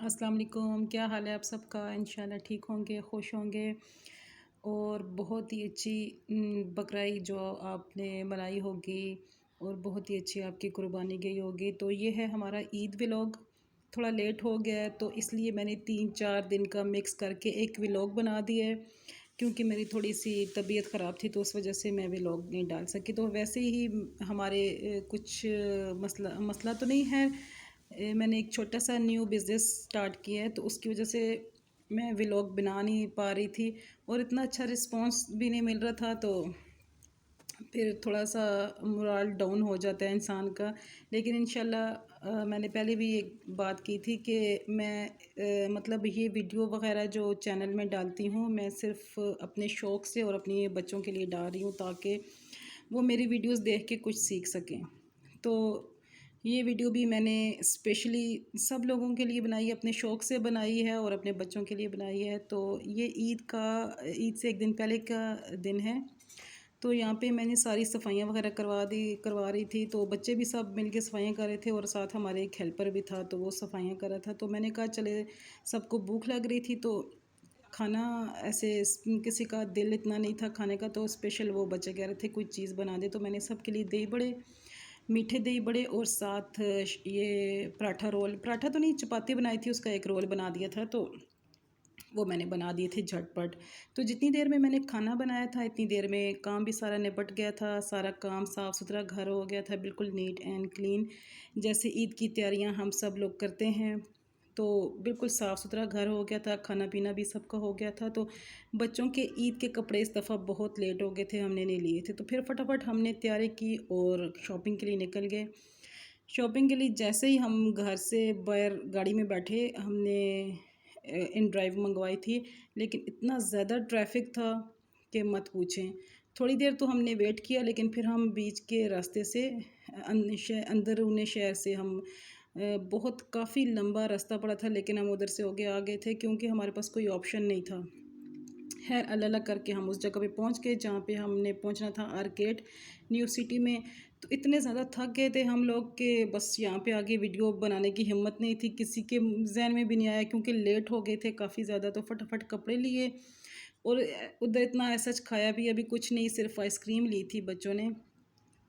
अस्सलाम वालेकुम। क्या हाल है आप सबका? इंशाल्लाह ठीक होंगे, खुश होंगे। और बहुत ही अच्छी बकरा ईद जो आपने मनाई होगी और बहुत ही अच्छी आपकी कुर्बानी गई होगी। तो ये है हमारा ईद व्लॉग। थोड़ा लेट हो गया है तो इसलिए मैंने 3-4 दिन का मिक्स करके एक व्लॉग बना दिया है, क्योंकि मेरी थोड़ी सी तबीयत ख़राब थी तो उस वजह से मैं व्लॉग नहीं डाल सकी। तो वैसे ही हमारे कुछ मसला मसला तो नहीं है। मैंने एक छोटा सा न्यू बिज़नेस स्टार्ट किया है तो उसकी वजह से मैं व्लॉग बना नहीं पा रही थी और इतना अच्छा रिस्पांस भी नहीं मिल रहा था। तो फिर थोड़ा सा मोराल डाउन हो जाता है इंसान का। लेकिन इंशाल्लाह मैंने पहले भी एक बात की थी कि मैं मतलब ये वीडियो वगैरह जो चैनल में डालती हूँ मैं सिर्फ अपने शौक़ से और अपने बच्चों के लिए डाल रही हूँ, ताकि वो मेरी वीडियोस देख के कुछ सीख सकें। तो ये वीडियो भी मैंने स्पेशली सब लोगों के लिए बनाई है, अपने शौक़ से बनाई है और अपने बच्चों के लिए बनाई है। तो ये ईद से एक दिन पहले का दिन है। तो यहाँ पे मैंने सारी सफाइयाँ वगैरह करवा रही थी। तो बच्चे भी सब मिलके सफाइयाँ कर रहे थे और साथ हमारे एक हेल्पर भी था तो वो सफाइयाँ कर रहा था। तो मैंने कहा चले, सबको भूख लग रही थी तो खाना ऐसे किसी का दिल इतना नहीं था खाने का, तो स्पेशल वो बच्चे कह रहे थे कोई चीज़ बना दे। तो मैंने सबके लिए दही बड़े, मीठे दही बड़े और साथ ये पराठा रोल, पराठा तो नहीं चपाती बनाई थी, उसका एक रोल बना दिया था। तो वो मैंने बना दिए थे झटपट। तो जितनी देर में मैंने खाना बनाया था इतनी देर में काम भी सारा निपट गया था। सारा काम साफ़ सुथरा घर हो गया था, बिल्कुल नीट एंड क्लीन, जैसे ईद की तैयारियां हम सब लोग करते हैं। तो बिल्कुल साफ़ सुथरा घर हो गया था, खाना पीना भी सबका हो गया था। तो बच्चों के ईद के कपड़े इस दफ़ा बहुत लेट हो गए थे, हमने नहीं लिए थे। तो फिर फटाफट हमने तैयारी की और शॉपिंग के लिए निकल गए। शॉपिंग के लिए जैसे ही हम घर से बाहर गाड़ी में बैठे, हमने इन ड्राइव मंगवाई थी। लेकिन इतना ज़्यादा ट्रैफिक था कि मत पूछें। थोड़ी देर तो हमने वेट किया, लेकिन फिर हम बीच के रास्ते से अंदरूनी शहर से हम बहुत काफ़ी लंबा रास्ता पड़ा था, लेकिन हम उधर से होके आ गए थे क्योंकि हमारे पास कोई ऑप्शन नहीं था। खैर अल्लाह अल्लाह करके हम उस जगह पे पहुंच गए जहाँ पे हमने पहुंचना था, आर्केड न्यू सिटी में। तो इतने ज़्यादा थक गए थे हम लोग के बस यहाँ पे आगे वीडियो बनाने की हिम्मत नहीं थी, किसी के जहन में भी नहीं आया क्योंकि लेट हो गए थे काफ़ी ज़्यादा। तो फटाफट कपड़े लिए और उधर इतना ऐसा खाया भी अभी कुछ नहीं, सिर्फ आइसक्रीम ली थी बच्चों ने।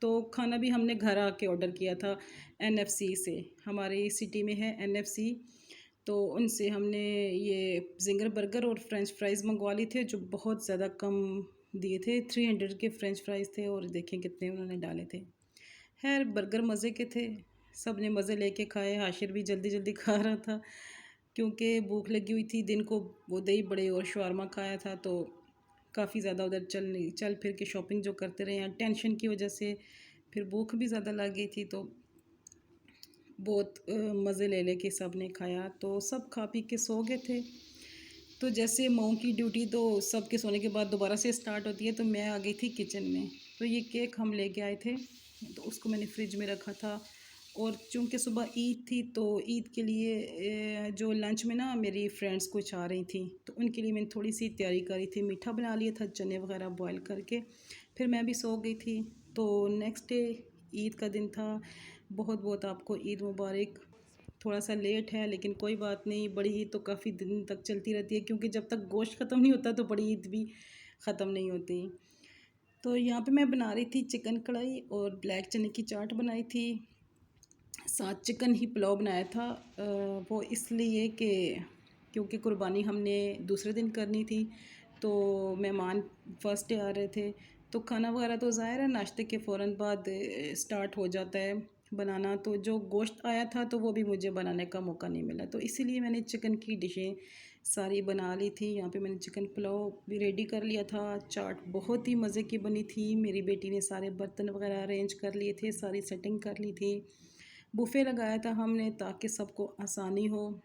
तो खाना भी हमने घर आके ऑर्डर किया था एनएफसी से, हमारी सिटी में है एनएफसी। तो उनसे हमने ये ज़िंगर बर्गर और फ्रेंच फ्राइज़ मंगवा ली थे, जो बहुत ज़्यादा कम दिए थे। 300 के फ्रेंच फ्राइज़ थे और देखें कितने उन्होंने डाले थे। खैर बर्गर मज़े के थे, सब ने मज़े लेके खाए। हाशिर भी जल्दी जल्दी खा रहा था क्योंकि भूख लगी हुई थी दिन को। वो दही बड़े और शवारमा खाया था तो काफ़ी ज़्यादा उधर चल फिर के शॉपिंग जो करते रहे हैं, टेंशन की वजह से फिर भूख भी ज़्यादा लग गई थी। तो बहुत मज़े ले के सब ने खाया, तो सब खा पी के सो गए थे। तो जैसे मऊ की ड्यूटी तो सबके सोने के बाद दोबारा से स्टार्ट होती है, तो मैं आ गई थी किचन में। तो ये केक हम लेके आए थे तो उसको मैंने फ्रिज में रखा था। और चूँकि सुबह ईद थी तो ईद के लिए जो लंच में ना मेरी फ्रेंड्स कुछ आ रही थी तो उनके लिए मैंने थोड़ी सी तैयारी करी थी। मीठा बना लिया था, चने वगैरह बॉयल करके, फिर मैं भी सो गई थी। तो नेक्स्ट डे ईद का दिन था। बहुत बहुत आपको ईद मुबारक। थोड़ा सा लेट है लेकिन कोई बात नहीं, बड़ी ईद तो काफ़ी दिन तक चलती रहती है, क्योंकि जब तक गोश्त ख़त्म नहीं होता तो बड़ी ईद भी ख़त्म नहीं होती। तो यहाँ पे मैं बना रही थी चिकन कढ़ाई और ब्लैक चने की चाट बनाई थी, साथ चिकन ही पुलाव बनाया था। वो इसलिए कि क्योंकि कुर्बानी हमने दूसरे दिन करनी थी तो मेहमान फर्स्ट डे आ रहे थे। तो खाना वगैरह तो ज़ाहिर है नाश्ते के फ़ौरन बाद स्टार्ट हो जाता है बनाना। तो जो गोश्त आया था तो वो भी मुझे बनाने का मौका नहीं मिला, तो इसीलिए मैंने चिकन की डिशें सारी बना ली थी। यहाँ पे मैंने चिकन पुलाव भी रेडी कर लिया था। चाट बहुत ही मज़े की बनी थी। मेरी बेटी ने सारे बर्तन वगैरह अरेंज कर लिए थे, सारी सेटिंग कर ली थी। बुफ़े लगाया था हमने ताकि सबको आसानी हो,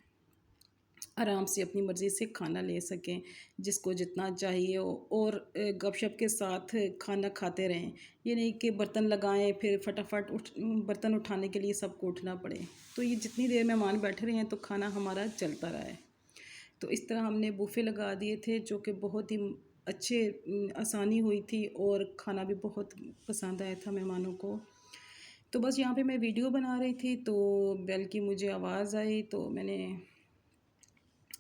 आराम से अपनी मर्ज़ी से खाना ले सकें, जिसको जितना चाहिए हो। और गपशप के साथ खाना खाते रहें, ये नहीं कि बर्तन लगाएं फिर फटाफट बर्तन उठाने के लिए सबको उठना पड़े। तो ये जितनी देर मेहमान बैठे रहे हैं तो खाना हमारा चलता रहा है। तो इस तरह हमने बुफ़े लगा दिए थे जो कि बहुत ही अच्छे, आसानी हुई थी और खाना भी बहुत पसंद आया था मेहमानों को। तो बस यहाँ पे मैं वीडियो बना रही थी तो बेल की मुझे आवाज़ आई तो मैंने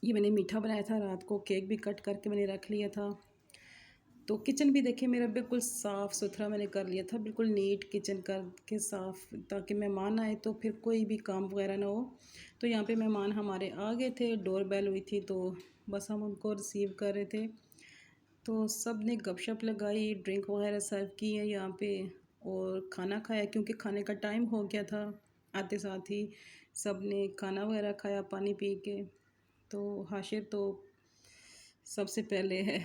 ये मैंने मीठा बनाया था रात को, केक भी कट करके मैंने रख लिया था। तो किचन भी देखिए मेरा बिल्कुल साफ़ सुथरा मैंने कर लिया था, बिल्कुल नीट किचन करके साफ़, ताकि मेहमान आए तो फिर कोई भी काम वगैरह ना हो। तो यहाँ पे मेहमान हमारे आ गए थे, डोर बेल हुई थी तो बस हम उनको रिसीव कर रहे थे। तो सब ने गपशप लगाई, ड्रिंक वगैरह सर्व की है यहाँ पे, और खाना खाया क्योंकि खाने का टाइम हो गया था। आते साथ ही सब ने खाना वगैरह खाया पानी पी के। तो हाशिर तो सबसे पहले है।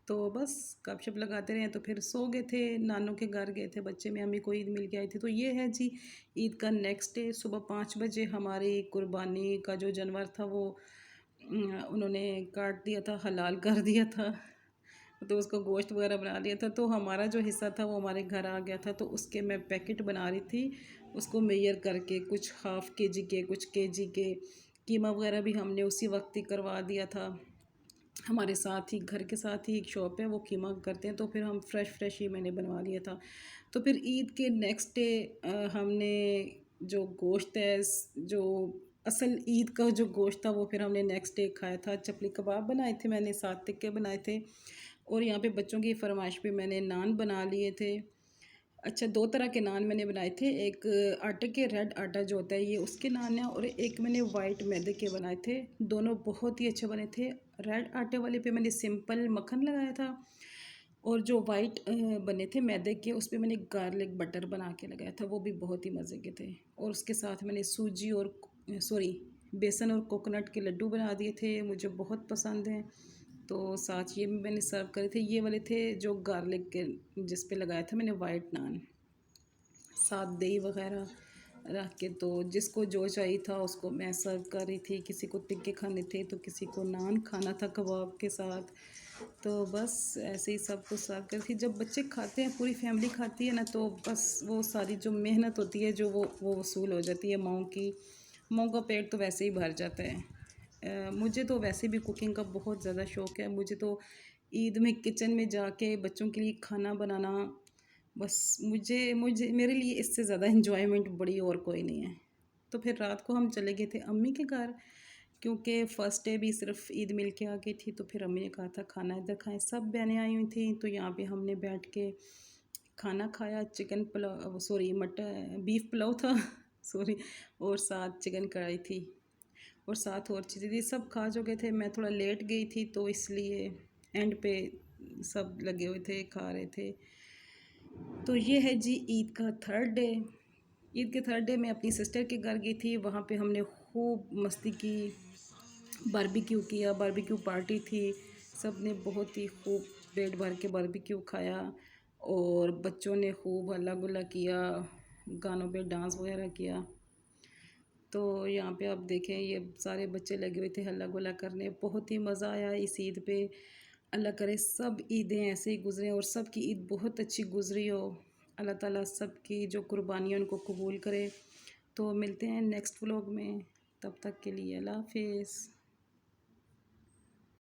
तो बस गपशप लगाते रहे तो फिर सो गए थे, नानों के घर गए थे बच्चे, में अम्मी को ईद मिल के आई थी। तो ये है जी ईद का नेक्स्ट डे, सुबह 5 बजे हमारी कुर्बानी का जो जानवर था वो उन्होंने काट दिया था, हलाल कर दिया था। तो उसको गोश्त वगैरह बना लिया था। तो हमारा जो हिस्सा था वो हमारे घर आ गया था, तो उसके मैं पैकेट बना रही थी, उसको मेजर करके, कुछ हाफ़ के जी के, कुछ केजी के। कीमा वगैरह भी हमने उसी वक्त ही करवा दिया था। हमारे साथ ही, घर के साथ ही एक शॉप है, वो कीमा करते हैं, तो फिर हम फ्रेश ही मैंने बनवा लिया था। तो फिर ईद के नेक्स्ट डे हमने जो गोश्त है, जो असल ईद का जो गोश्त था वो फिर हमने नेक्स्ट डे खाया था। चपली कबाब बनाए थे मैंने, 7 टिक्के बनाए थे, और यहाँ पे बच्चों की फरमाइश पे मैंने नान बना लिए थे। अच्छा, 2 तरह के नान मैंने बनाए थे, एक आटे के, रेड आटा जो होता है ये, उसके नान हैं, और एक मैंने वाइट मैदे के बनाए थे। दोनों बहुत ही अच्छे बने थे। रेड आटे वाले पे मैंने सिंपल मक्खन लगाया था, और जो वाइट बने थे मैदे के, उस पे मैंने गार्लिक बटर बना के लगाया था, वो भी बहुत ही मज़े के थे। और उसके साथ मैंने सूजी और सॉरी बेसन और कोकोनट के लड्डू बना दिए थे, मुझे बहुत पसंद हैं। तो साथ ये भी मैंने सर्व करे थे, ये वाले थे जो गार्लिक के, जिस पे लगाया था मैंने वाइट नान, साथ दही वगैरह रख के। तो जिसको जो चाहिए था उसको मैं सर्व कर रही थी, किसी को टिक्के खाने थे तो किसी को नान खाना था कबाब के साथ। तो बस ऐसे ही सबको सर्व कर थी। जब बच्चे खाते हैं, पूरी फैमिली खाती है ना, तो बस वो सारी जो मेहनत होती है जो वो वसूल हो जाती है माँओं की। माँओं का पेट तो वैसे ही भर जाता है। मुझे तो वैसे भी कुकिंग का बहुत ज़्यादा शौक़ है। मुझे तो ईद में किचन में जाके बच्चों के लिए खाना बनाना, बस मुझे मुझे मेरे लिए इससे ज़्यादा एंजॉयमेंट बड़ी और कोई नहीं है। तो फिर रात को हम चले गए थे अम्मी के घर, क्योंकि फ़र्स्ट डे भी सिर्फ ईद मिल के आ गई थी। तो फिर अम्मी ने कहा था खाना इधर खाएं, सब बहनें आई हुई थी, तो यहाँ पे हमने बैठ के खाना खाया। Chicken pulao, sorry mutton beef pulao था सॉरी, और साथ चिकन कढ़ाई थी, और साथ और चीज़ें थी। सब खा चुके थे, मैं थोड़ा लेट गई थी तो इसलिए एंड पे सब लगे हुए थे, खा रहे थे। तो ये है जी ईद का थर्ड डे। ईद के थर्ड डे मैं अपनी सिस्टर के घर गई थी, वहाँ पे हमने खूब मस्ती की, बारबेक्यू किया, बारबेक्यू पार्टी थी। सब ने बहुत ही खूब पेट भर के बारबेक्यू खाया, और बच्चों ने खूब हल्ला गुल्ला किया, गानों पे डांस वगैरह किया। तो यहाँ पे आप देखें ये सारे बच्चे लगे हुए थे हल्ला गुल्ला करने, बहुत ही मज़ा आया इस ईद पे। अल्लाह करे सब ईदें ऐसे ही गुज़रें और सब की ईद बहुत अच्छी गुज़री हो। अल्लाह ताला सब की जो कुर्बानियाँ उनको कबूल करे। तो मिलते हैं नेक्स्ट व्लॉग में, तब तक के लिए अल्लाह हाफिज़।